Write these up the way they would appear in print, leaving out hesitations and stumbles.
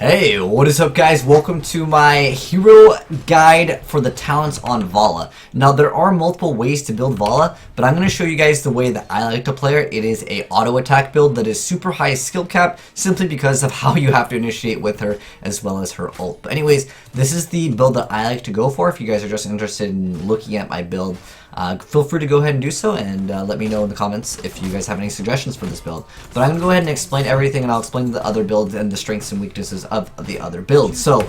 Hey, what is up guys? Welcome to my hero guide for the talents on Valla. Now there are multiple ways to build Valla, but I'm going to show you guys the way that I like to play her. It is a auto attack build that is super high skill cap simply because of how you have to initiate with her as well as her ult. But anyways, this is the build that I like to go for. If you guys are just interested in looking at my build, feel free to go ahead and do so, and let me know in the comments if you guys have any suggestions for this build. But I'm going to go ahead and explain everything, and I'll explain the other builds and the strengths and weaknesses of the other builds. So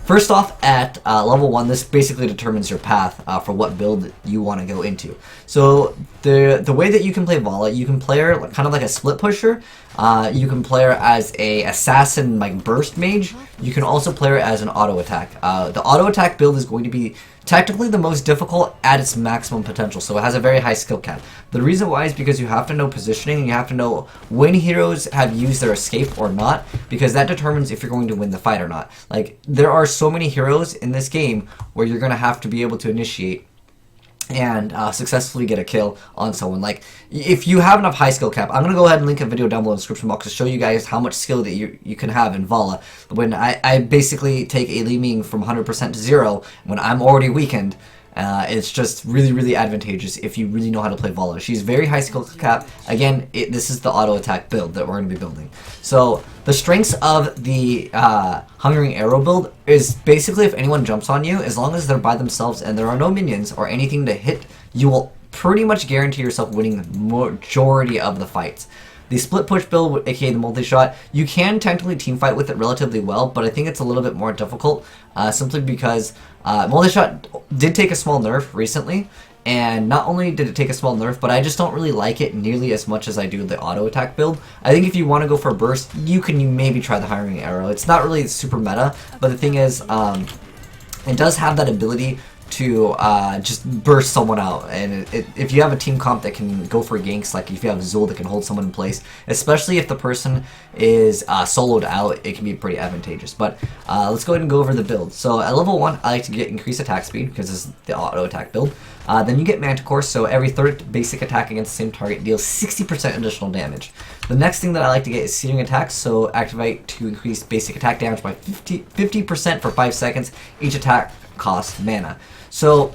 first off, at level 1, this basically determines your path for what build you want to go into. So the way that you can play Valla, you can play her kind of like a split pusher. You can play her as a assassin like burst mage. You can also play her as an auto attack. The auto attack build is going to be technically the most difficult at its maximum potential, so it has a very high skill cap. The reason why is because you have to know positioning and you have to know when heroes have used their escape or not, because that determines if you're going to win the fight or not. Like, there are so many heroes in this game where you're going to have to be able to initiate and successfully get a kill on someone. Like, if you have enough high skill cap, I'm going to go ahead and link a video down below in the description box to show you guys how much skill that you can have in Valla. When I basically take a Li Ming from 100% to 0 when I'm already weakened. It's just really advantageous if you really know how to play Valla. She's very high skill cap. Again, this is the auto attack build that we're going to be building. So the strengths of the Hungering Arrow build is basically if anyone jumps on you, as long as they're by themselves and there are no minions or anything to hit, you will pretty much guarantee yourself winning the majority of the fights. The split push build, aka the multi-shot, you can technically team fight with it relatively well, but I think it's a little bit more difficult simply because multi-shot did take a small nerf recently, and not only did it take a small nerf, but I just don't really like it nearly as much as I do the auto attack build. I think if you want to go for a burst, you can maybe try the Hungering Arrow. It's not really super meta, but the thing is, it does have that ability to just burst someone out, and if you have a team comp that can go for ganks, like if you have Zul that can hold someone in place, especially if the person is soloed out, it can be pretty advantageous. But let's go ahead and go over the build. So at level 1, I like to get increased attack speed because this is the auto attack build. Then you get Manticore, so every third basic attack against the same target deals 60% additional damage. The next thing that I like to get is Searing Attack, so activate to increase basic attack damage by 50% for 5 seconds. Each attack costs mana. So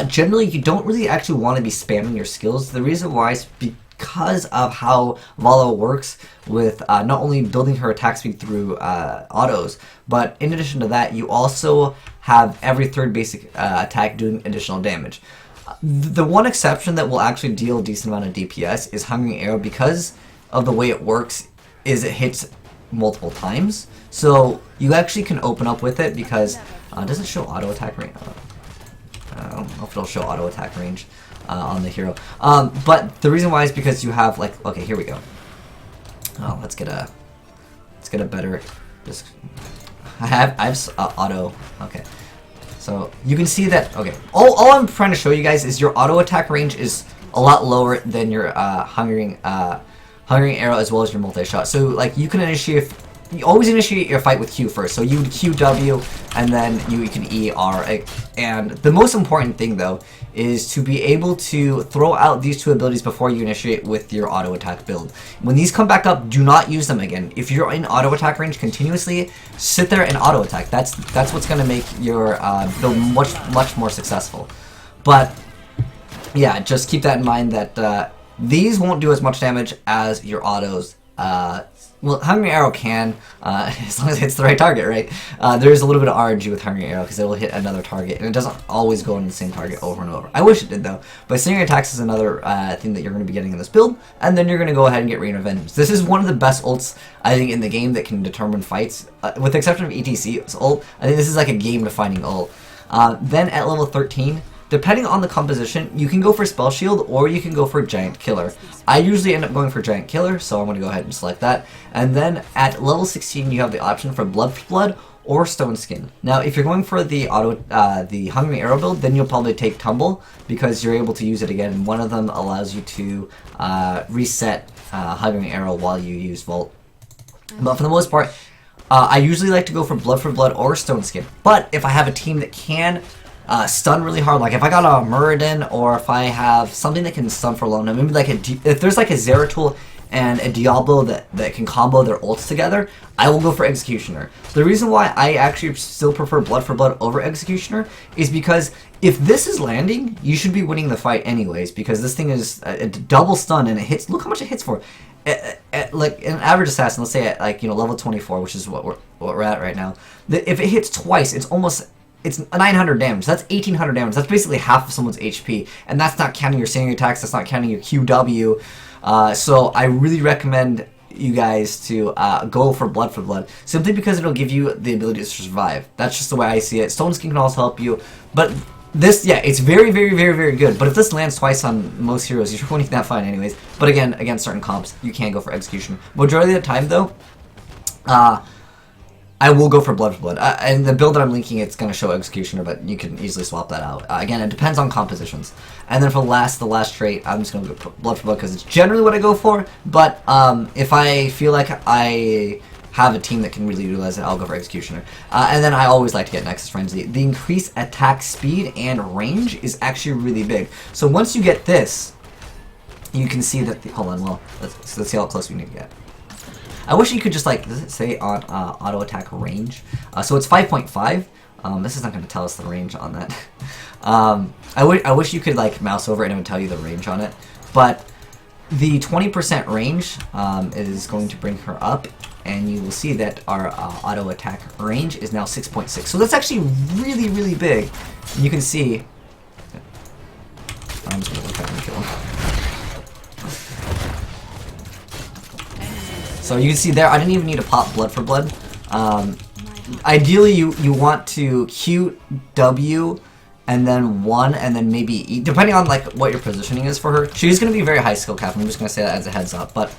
generally you don't really actually want to be spamming your skills. The reason why is because of how Valla works with not only building her attack speed through autos, but in addition to that, you also have every third basic attack doing additional damage. The one exception that will actually deal a decent amount of DPS is Hungering Arrow, because of the way it works is it hits multiple times. So you actually can open up with it because does it show auto attack range? I don't know if it'll show auto attack range on the hero. But the reason why is because you have, like, okay, here we go. Oh, let's get a better. I have auto. Okay, so you can see that. Okay, all I'm trying to show you guys is your auto attack range is a lot lower than your Hungering Arrow as well as your multi-shot. So like you can initiate. You always initiate your fight with Q first, so you would QW and then you can ER. And the most important thing though is to be able to throw out these two abilities before you initiate with your auto attack build. When these come back up, do not use them again. If you're in auto attack range continuously, sit there and auto attack. That's what's going to make your build much more successful. But yeah, just keep that in mind that these won't do as much damage as your autos. Well, Hungering Arrow can, as long as it hits the right target, right? There is a little bit of RNG with Hungering Arrow because it will hit another target, and it doesn't always go into the same target over and over. I wish it did, though. But Searing Attacks is another thing that you're going to be getting in this build, and then you're going to go ahead and get Rain of Vengeance. This is one of the best ults, I think, in the game that can determine fights. With the exception of ETC's ult, I think this is like a game-defining ult. Then at level 13, depending on the composition, you can go for Spell Shield or you can go for Giant Killer. I usually end up going for Giant Killer, so I'm going to go ahead and select that. And then at level 16, you have the option for Blood or Stone Skin. Now, if you're going for the Hungering Arrow build, then you'll probably take Tumble because you're able to use it again. And one of them allows you to reset Hungering Arrow while you use Volt. But for the most part, I usually like to go for Blood or Stone Skin. But if I have a team that can stun really hard, like if I got a Muradin or if I have something that can stun for long, maybe like if there's like a Zeratul and a Diablo that can combo their ults together, I will go for Executioner. The reason why I actually still prefer Blood for Blood over Executioner is because if this is landing, you should be winning the fight anyways, because this thing is a double stun and it hits. Look how much it hits for. Like an average assassin, let's say at like level 24, which is what we're at right now. If it hits twice, it's 900 damage. That's 1800 damage. That's basically half of someone's HP, and that's not counting your standing attacks. That's not counting your QW. So I really recommend you guys to go for Blood, simply because it'll give you the ability to survive. That's just the way I see it. Stone Skin can also help you, but this, yeah, it's very, very, very, very good. But if this lands twice on most heroes, you're winning that fight anyways. But again, against certain comps, you can't go for Execution. Majority of the time, though, I will go for Blood. And the build that I'm linking, it's going to show Executioner, but you can easily swap that out. Again, it depends on compositions. And then for the last trait, I'm just going to go Blood because it's generally what I go for. But if I feel like I have a team that can really utilize it, I'll go for Executioner. And then I always like to get Nexus Frenzy. The increased attack speed and range is actually really big. So once you get this, you can see that hold on, well, let's see how close we need to get. I wish you could just like, does it say on auto attack range? So it's 5.5. This is not going to tell us the range on that. I wish you could like mouse over it and it would tell you the range on it. But the 20% range is going to bring her up, and you will see that our auto attack range is now 6.6. So that's actually really, really big. You can see. I'm just going to try and kill him. So you can see there, I didn't even need to pop Blood for Blood. Ideally, you want to Q, W, and then 1, and then maybe E, depending on like what your positioning is for her. She's going to be very high skill cap. I'm just going to say that as a heads up. But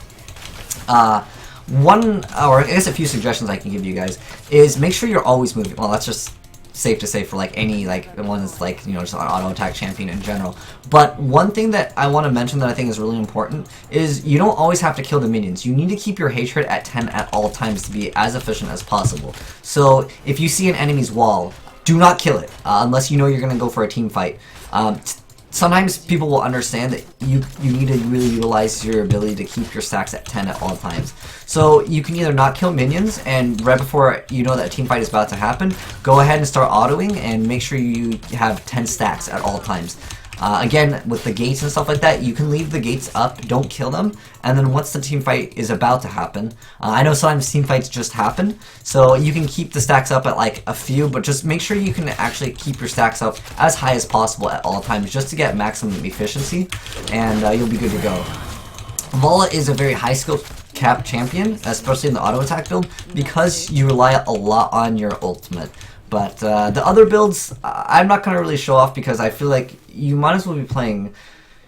one, or I guess a few suggestions I can give you guys is make sure you're always moving. Well, that's just safe to say for like any like one that's like just an auto attack champion in general. But one thing that I want to mention that I think is really important is you don't always have to kill the minions. You need to keep your hatred at 10 at all times to be as efficient as possible. So if you see an enemy's wall, do not kill it unless you know you're gonna go for a team fight. Sometimes people will understand that you need to really utilize your ability to keep your stacks at 10 at all times. So you can either not kill minions, and right before you know that a team fight is about to happen, go ahead and start autoing and make sure you have 10 stacks at all times. Again, with the gates and stuff like that, you can leave the gates up, don't kill them, and then once the team fight is about to happen, I know sometimes team fights just happen, so you can keep the stacks up at like a few, but just make sure you can actually keep your stacks up as high as possible at all times just to get maximum efficiency, and you'll be good to go. Valla is a very high skill cap champion, especially in the auto attack build, because you rely a lot on your ultimate. But the other builds, I'm not going to really show off because I feel like you might as well be playing.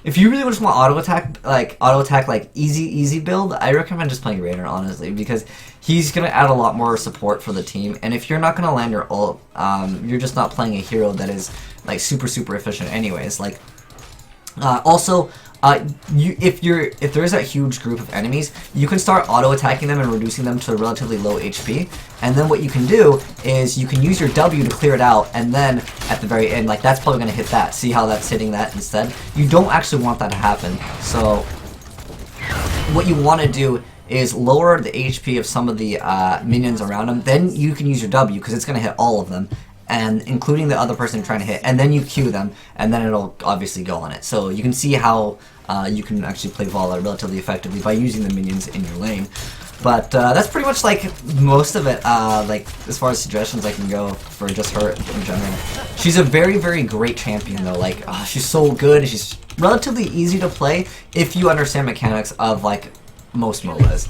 If you really just want auto attack like easy build, I recommend just playing Raider, honestly, because he's going to add a lot more support for the team. And if you're not going to land your ult, you're just not playing a hero that is like super efficient anyways. Like also, if there is a huge group of enemies, you can start auto attacking them and reducing them to relatively low HP, and then what you can do is you can use your W to clear it out, and then at the very end, like that's probably going to hit that. See how that's hitting that instead? You don't actually want that to happen. So what you want to do is lower the HP of some of the minions around them. Then you can use your W because it's going to hit all of them, and including the other person trying to hit, and then you Q them, and then it'll obviously go on it. So you can see how you can actually play Valla relatively effectively by using the minions in your lane. But that's pretty much like most of it, like as far as suggestions I can go for just her in general. She's a very great champion though. Like she's so good. She's relatively easy to play if you understand mechanics of like most MOBAs.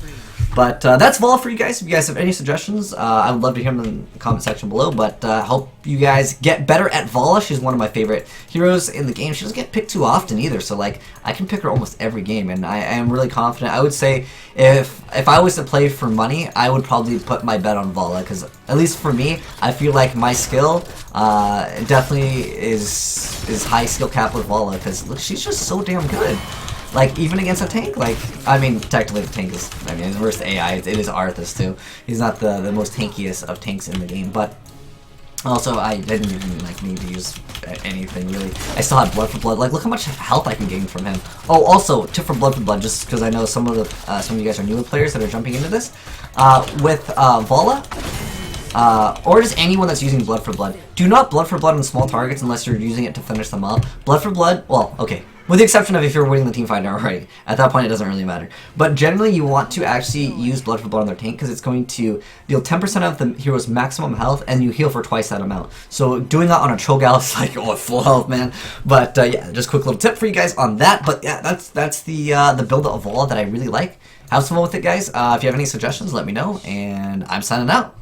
But that's Valla for you guys. If you guys have any suggestions, I would love to hear them in the comment section below. But hope you guys get better at Valla. She's one of my favorite heroes in the game. She doesn't get picked too often either, so like I can pick her almost every game, and I am really confident. I would say if I was to play for money, I would probably put my bet on Valla, because at least for me, I feel like my skill definitely is high skill cap with Valla, because look, she's just so damn good. Like, even against a tank, like, I mean, technically the tank is, I mean, his worst AI, it is Arthas too. He's not the most tankiest of tanks in the game, but Also, I didn't even like need to use anything really. I still had blood for blood. Like, look how much health I can gain from him. Oh, also, tip for blood, just because I know some of you guys are newer players that are jumping into this. With Valla, or just anyone that's using blood for blood, do not blood for blood on small targets unless you're using it to finish them off. Blood for blood, well, okay. With the exception of if you're winning the team fight already. At that point, it doesn't really matter. But generally, you want to actually use Blood for Blood on their tank because it's going to deal 10% of the hero's maximum health, and you heal for twice that amount. So doing that on a Cho'Gall is like, oh, full health, man. But yeah, just a quick little tip for you guys on that. But yeah, that's the build of Valla that I really like. Have some fun with it, guys. If you have any suggestions, let me know. And I'm signing out.